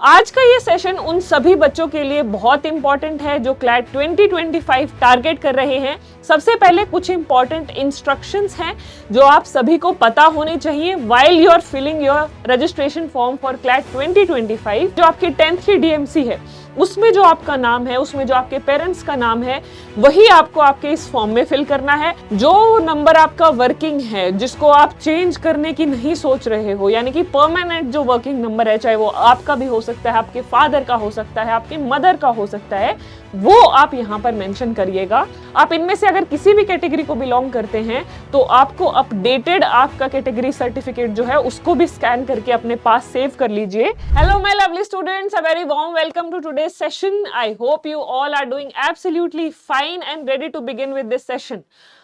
आज का ये सेशन उन सभी बच्चों के लिए बहुत इंपॉर्टेंट है जो क्लैट 2025 टारगेट कर रहे हैं। सबसे पहले कुछ इंपॉर्टेंट इंस्ट्रक्शंस हैं जो आप सभी को पता होने चाहिए while you are filling your registration form for CLAT 2025। जो आपकी 10th की डीएमसी है उसमें जो आपका नाम है, उसमें जो आपके पेरेंट्स का नाम है, वही आपको आपके इस फॉर्म में फिल करना है। जो नंबर आपका वर्किंग है, जिसको आप चेंज करने की नहीं सोच रहे हो, यानी कि परमानेंट जो वर्किंग नंबर है, चाहे वो आपका भी हो सकता है, आपके फादर का हो सकता है, आपके मदर का हो सकता है, वो आप यहाँ पर मेंशन करिएगा। आप इनमें से अगर किसी भी कैटेगरी को बिलोंग करते हैं तो आपको अपडेटेड आपका कैटेगरी सर्टिफिकेट जो है उसको भी स्कैन करके अपने पास सेव कर लीजिए। Hello my lovely students, a very warm welcome to today's session. I hope you all are doing absolutely fine and ready to begin with this session.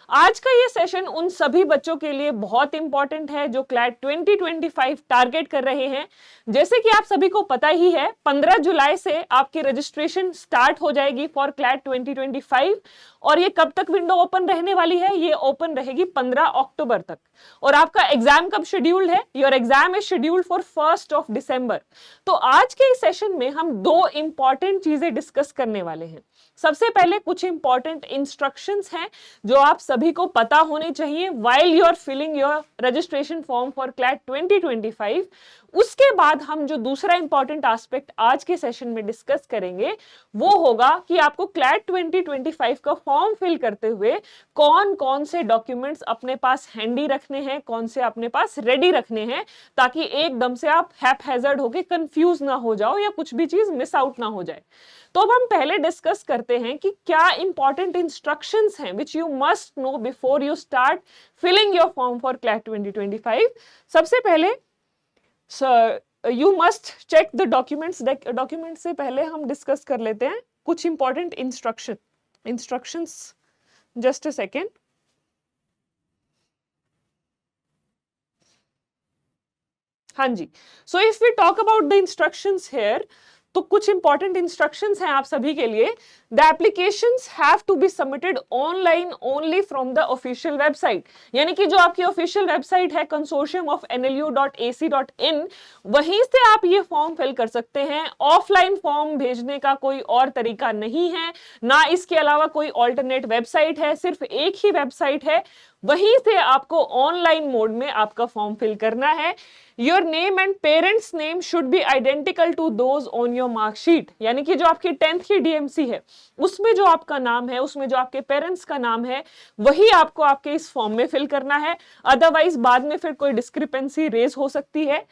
आज का ये सेशन उन सभी बच्चों के लिए बहुत इंपॉर्टेंट है जो क्लैट 2025 टारगेट कर रहे हैं। जैसे कि आप सभी को पता ही है, 15 जुलाई से आपकी रजिस्ट्रेशन स्टार्ट हो जाएगी फॉर क्लैट 2025 और ये कब तक विंडो ओपन रहने वाली है? ये ओपन रहेगी 15 अक्टूबर तक। और आपका एग्जाम कब शेड्यूल्ड है? Your exam is scheduled for 1 दिसंबर। तो आज के इस सेशन में हम दो इंपॉर्टेंट चीजें डिस्कस करने वाले हैं। सबसे पहले कुछ इंपॉर्टेंट इंस्ट्रक्शंस हैं जो आप सभी को पता होने चाहिए while you are filling your registration form for CLAT 2025। उसके बाद हम जो दूसरा इंपॉर्टेंट एस्पेक्ट आज के सेशन में डिस्कस करेंगे वो होगा कि आपको क्लैट 2025 का फॉर्म फिल करते हुए कौन कौन से डॉक्यूमेंट्स अपने पास हैंडी रखने हैं, कौन से अपने पास रेडी रखने हैं, ताकि एकदम से आप हैप-हैज़र्ड होके कंफ्यूज ना हो जाओ या कुछ भी चीज मिस आउट ना हो जाए। तो अब हम पहले डिस्कस करते हैं कि क्या इंपॉर्टेंट इंस्ट्रक्शंस हैं which you must know before you start filling your form for CLAT 2025। सबसे पहले you must check the documents. Document से पहले हम डिस्कस कर लेते हैं कुछ important instructions. Just a second. हाँ जी, so if we talk about the instructions here, तो कुछ इंपॉर्टेंट इंस्ट्रक्शंस हैं आप सभी के लिए। The applications have to be submitted online only from the official website. यानी कि जो आपकी ऑफिशियल वेबसाइट है consortium.ac.in, वहीं से आप ये फॉर्म फिल कर सकते हैं। ऑफलाइन फॉर्म भेजने का कोई और तरीका नहीं है, ना इसके अलावा कोई ऑल्टरनेट वेबसाइट है, सिर्फ एक ही वेबसाइट है, वहीं से आपको ऑनलाइन मोड में आपका फॉर्म फिल करना है। Your name and parents name should be identical to those on your marksheet. यानी कि जो आपकी 10th की डीएमसी है उसमें जो आपका नाम है, उसमें जो आपके पेरेंट्स का नाम है, वही आपको आपके इस फॉर्म में फिल करना है। अदरवाइज बाद में फिर कोई डिस्क्रिपेंसी रेज हो सकती है।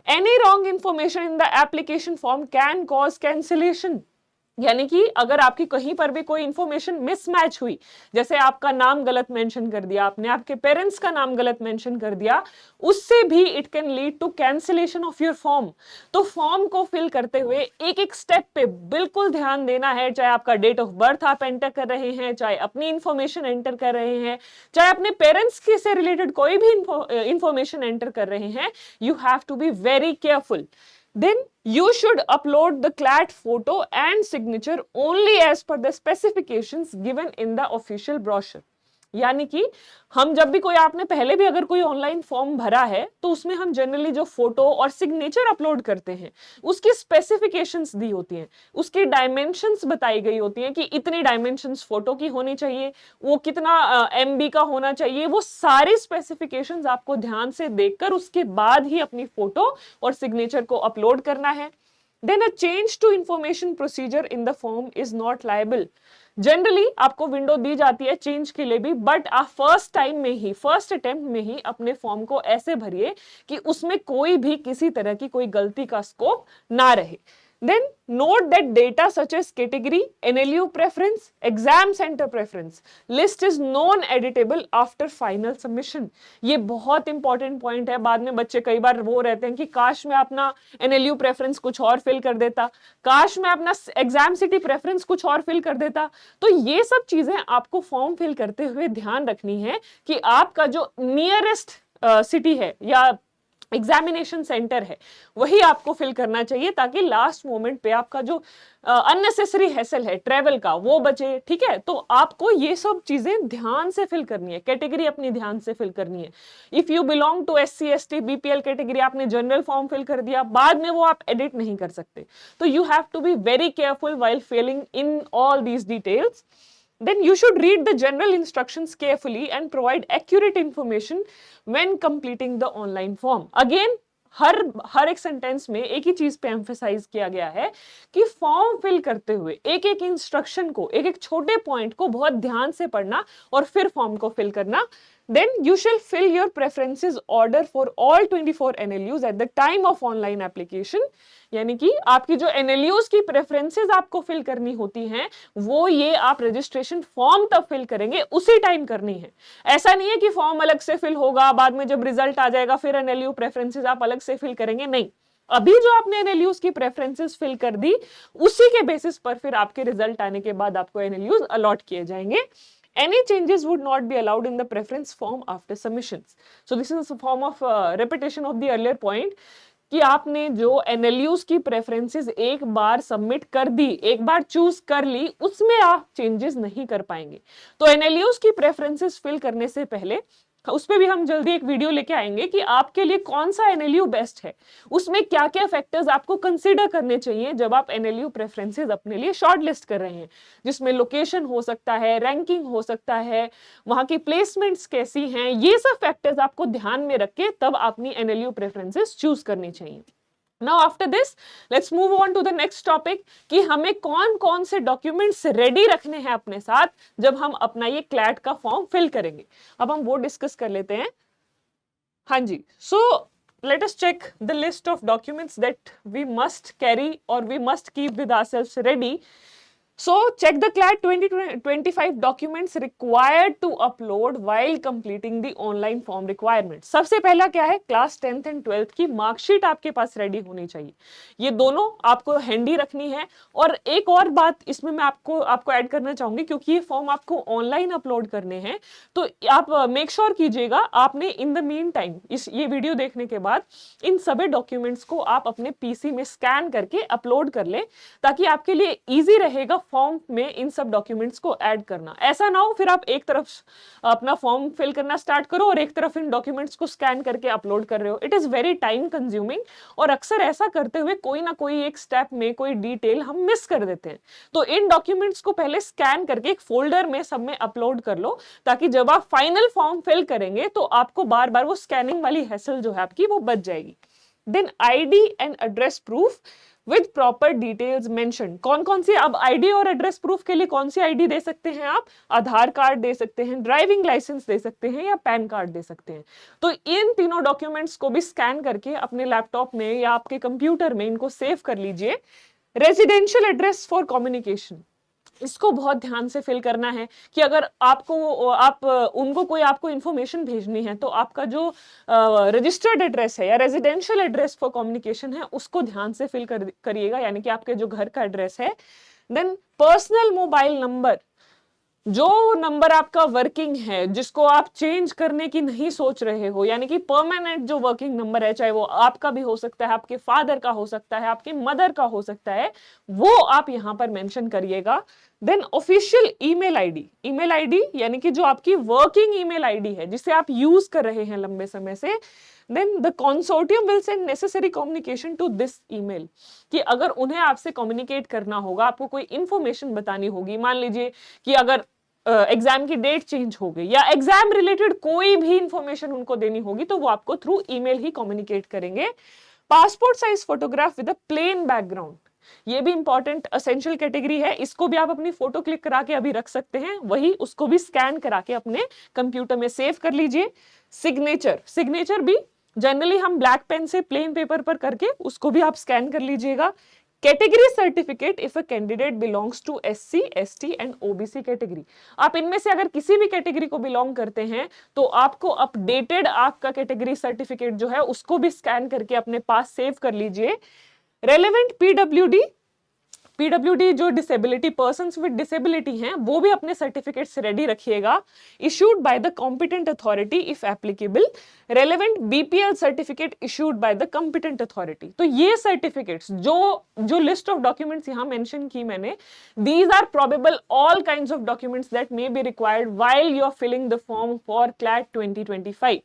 Any wrong information in the application form can cause cancellation. यानी कि अगर आपकी कहीं पर भी कोई इंफॉर्मेशन मिसमैच हुई, जैसे आपका नाम गलत मेंशन कर दिया आपने, आपके पेरेंट्स का नाम गलत मेंशन कर दिया, उससे भी it can lead to cancellation of your form. तो फॉर्म को फिल करते हुए एक एक स्टेप पे बिल्कुल ध्यान देना है। चाहे आपका डेट ऑफ बर्थ आप एंटर कर रहे हैं, चाहे अपनी इंफॉर्मेशन एंटर कर रहे हैं, चाहे अपने पेरेंट्स के से रिलेटेड कोई भी इंफॉर्मेशन एंटर कर रहे हैं, you have to be very careful. Then you should upload the CLAT photo and signature only as per the specifications given in the official brochure। यानी कि हम जब भी कोई, आपने पहले भी अगर कोई ऑनलाइन फॉर्म भरा है तो उसमें हम जनरली जो फोटो और सिग्नेचर अपलोड करते हैं उसकी स्पेसिफिकेशंस दी होती हैं, उसकी डायमेंशंस बताई गई होती हैं कि इतनी डायमेंशंस फोटो की होनी चाहिए, वो कितना एमबी का होना चाहिए, वो सारी स्पेसिफिकेशंस आपको ध्यान से देखकर उसके बाद ही अपनी फोटो और सिग्नेचर को अपलोड करना है। Then a change to information procedure in the form is not liable। Generally आपको विंडो दी जाती है चेंज के लिए भी, बट आप फर्स्ट टाइम में ही, फर्स्ट अटेम्प्ट में ही अपने फॉर्म को ऐसे भरिए कि उसमें कोई भी किसी तरह की कोई गलती का स्कोप ना रहे। Then note that data such as category, NLU preference, exam center preference list is non-editable after final submission। ये बहुत इंपॉर्टेंट पॉइंट है। बाद में बच्चे कई बार वो रहते हैं कि काश मैं अपना NLU प्रेफरेंस कुछ और फिल कर देता, काश मैं अपना एग्जाम सिटी प्रेफरेंस कुछ और फिल कर देता। तो ये सब चीजें आपको फॉर्म फिल करते हुए ध्यान रखनी है कि आपका जो नियरेस्ट सिटी है या एग्जामिनेशन सेंटर है वही आपको फिल करना चाहिए, ताकि लास्ट मोमेंट पे आपका जो अननेसेसरी हैसल है ट्रेवल का वो बचे। ठीक है, तो आपको ये सब चीजें ध्यान से फिल करनी है, कैटेगरी अपनी ध्यान से फिल करनी है। If you belong to SC ST BPL category, आपने जनरल फॉर्म फिल कर दिया, बाद में वो आप एडिट नहीं कर सकते। तो you have to be very careful while filling in all these details. Then you should read the general instructions carefully and provide accurate information when completing the online form. Again, हर एक sentence में एक ही चीज पे emphasise किया गया है कि form fill करते हुए एक एक इंस्ट्रक्शन को, एक एक छोटे पॉइंट को बहुत ध्यान से पढ़ना और फिर फॉर्म को फिल करना। Then you shall fill your preferences order for all 24 NLUs at the time of online application. यानी कि आपकी जो NLUs की प्रेफरेंसेस आपको फिल करनी होती हैं वो ये आप रजिस्ट्रेशन फॉर्म तब फिल करेंगे, उसी टाइम करनी है। ऐसा नहीं है कि फॉर्म अलग से फिल होगा, बाद में जब रिजल्ट आ जाएगा फिर NLU प्रेफरेंसेस आप अलग से फिल करेंगे, नहीं। अभी जो आपने NLUs की प्रेफरेंसेस फिल कर दी उसी के बेसिस पर फिर आपके रिजल्ट आने के बाद आपको NLUs अलॉट किए जाएंगे। Any changes would not be allowed in the preference form after submissions. So this is a form of repetition of the earlier point कि आपने जो NLUs की प्रेफरेंसेस एक बार सबमिट कर दी, एक बार चूज कर ली, उसमें आप चेंजेस नहीं कर पाएंगे। तो NLUs की प्रेफरेंसेस फिल करने से पहले उस पे भी हम जल्दी एक वीडियो लेके आएंगे कि आपके लिए कौन सा NLU बेस्ट है, उसमें क्या क्या फैक्टर्स आपको कंसीडर करने चाहिए जब आप NLU प्रेफरेंसेस अपने लिए शॉर्ट लिस्ट कर रहे हैं, जिसमें लोकेशन हो सकता है, रैंकिंग हो सकता है, वहां की प्लेसमेंट्स कैसी हैं, ये सब फैक्टर्स आपको ध्यान में रख के तब अपनी NLU प्रेफरेंसेस चूज करनी चाहिए। Now after this, let's move on to the next topic कि हमें कौन कौन से डॉक्यूमेंट्स रेडी रखने हैं अपने साथ जब हम अपना ये क्लैट का फॉर्म फिल करेंगे। अब हम वो डिस्कस कर लेते हैं। हाँ जी, so let us check the list of documents that we must carry or we must keep with ourselves ready. So check the CLAT 2025 documents required to upload while completing the online form requirement. सबसे पहला क्या है, class 10th and 12th की marksheet आपके पास ready होनी चाहिए। ये दोनों आपको हैंडी रखनी है। और एक और बात इसमें मैं आपको ऐड करना चाहूंगी, क्योंकि ये फॉर्म आपको ऑनलाइन अपलोड करने हैं, तो आप मेक श्योर कीजिएगा आपने इन द मीन टाइम ये वीडियो देखने के बाद इन सभी डॉक्यूमेंट्स को आप अपने PC में स्कैन करके अपलोड कर ले, ताकि आपके लिए ईजी रहेगा फॉर्म में इन सब डॉक्यूमेंट्स को ऐड करना। ऐसा ना हो फिर आप एक तरफ अपना फॉर्म फिल करना स्टार्ट करो और एक तरफ इन डॉक्यूमेंट्स को स्कैन करके अपलोड कर रहे हो। It is very time consuming और अक्सर ऐसा करते हुए कोई ना कोई एक स्टेप में कोई डिटेल हम मिस कर देते हैं। तो इन डॉक्यूमेंट्स को पहले स्कैन करके एक फोल्डर में सब में अपलोड कर लो, ताकि जब आप फाइनल फॉर्म फिल करेंगे तो आपको बार बार वो स्कैनिंग वाली हैसल जो है आपकी वो बच जाएगी। Then ID and address proof with proper details mention. कौन कौन सी अब ID और एड्रेस प्रूफ के लिए कौन सी ID दे सकते हैं आप, आधार कार्ड दे सकते हैं, ड्राइविंग लाइसेंस दे सकते हैं या पैन कार्ड दे सकते हैं। तो इन तीनों डॉक्यूमेंट्स को भी स्कैन करके अपने लैपटॉप में या आपके कंप्यूटर में इनको सेव कर लीजिए। रेजिडेंशियल एड्रेस फॉर कम्युनिकेशन, इसको बहुत ध्यान से फिल करना है कि अगर उनको कोई आपको इंफॉर्मेशन भेजनी है तो आपका जो रजिस्टर्ड एड्रेस है या रेजिडेंशियल एड्रेस फॉर कम्युनिकेशन है उसको ध्यान से फिल करिएगा, यानी कि आपके जो घर का एड्रेस है। देन पर्सनल मोबाइल नंबर, जो नंबर आपका वर्किंग है, जिसको आप चेंज करने की नहीं सोच रहे हो, यानी कि परमानेंट जो वर्किंग नंबर है, चाहे वो आपका भी हो सकता है, आपके फादर का हो सकता है, आपके मदर का हो सकता है, वो आप यहां पर मेंशन करिएगा। देन ऑफिशियल ईमेल आईडी यानी कि जो आपकी वर्किंग ईमेल आईडी है जिसे आप यूज कर रहे हैं लंबे समय से। Then the consortium will send necessary communication to this email, कि अगर उन्हें आपसे कम्युनिकेट करना होगा, आपको कोई इंफॉर्मेशन बतानी होगी, मान लीजिए कि अगर एग्जाम की डेट चेंज हो गई या एग्जाम रिलेटेड कोई भी इंफॉर्मेशन उनको देनी होगी, तो वो आपको थ्रू ईमेल ही कम्युनिकेट करेंगे। Passport size photograph with a plain background, ये भी इंपॉर्टेंट असेंशियल कैटेगरी है, इसको भी आप अपनी फोटो क्लिक करा के अभी रख सकते हैं, वही उसको भी स्कैन करा के अपने कंप्यूटर में सेव कर लीजिए। सिग्नेचर भी जनरली हम ब्लैक पेन से प्लेन पेपर पर करके उसको भी आप स्कैन कर लीजिएगा। Category certificate if a candidate belongs to SC ST and OBC category, आप इनमें से अगर किसी भी कैटेगरी को बिलोंग करते हैं तो आपको अपडेटेड आपका कैटेगरी सर्टिफिकेट जो है उसको भी स्कैन करके अपने पास सेव कर लीजिए। रेलेवेंट PWD पीडब्ल्यूडी जो डिसेबिलिटी पर्सन्स विद डिसेबिलिटी हैं वो भी अपने सर्टिफिकेट्स रेडी रखिएगा, issued by the competent authority if applicable, relevant BPL certificate issued by the competent authority. तो ये सर्टिफिकेट्स जो लिस्ट ऑफ डॉक्यूमेंट्स यहां मेंशन की मैंने, these are probable all kinds of documents that may be required while you are filling the form for CLAT 2025।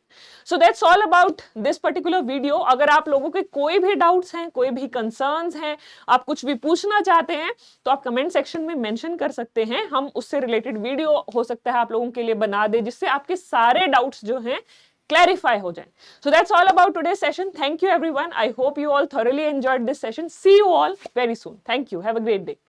So that's all about this particular video. अगर आप लोगों के कोई भी डाउट्स हैं, कोई भी कंसर्न्स हैं, आप कुछ भी पूछना चाहते हैं तो आप कमेंट सेक्शन में मेंशन कर सकते हैं, हम उससे रिलेटेड वीडियो हो सकता है आप लोगों के लिए बना दे जिससे आपके सारे डाउट्स जो हैं clarify हो जाए। So that's all about today's session. Thank you everyone. I hope you all thoroughly enjoyed this session. See you all very soon. Thank you. Have a great day.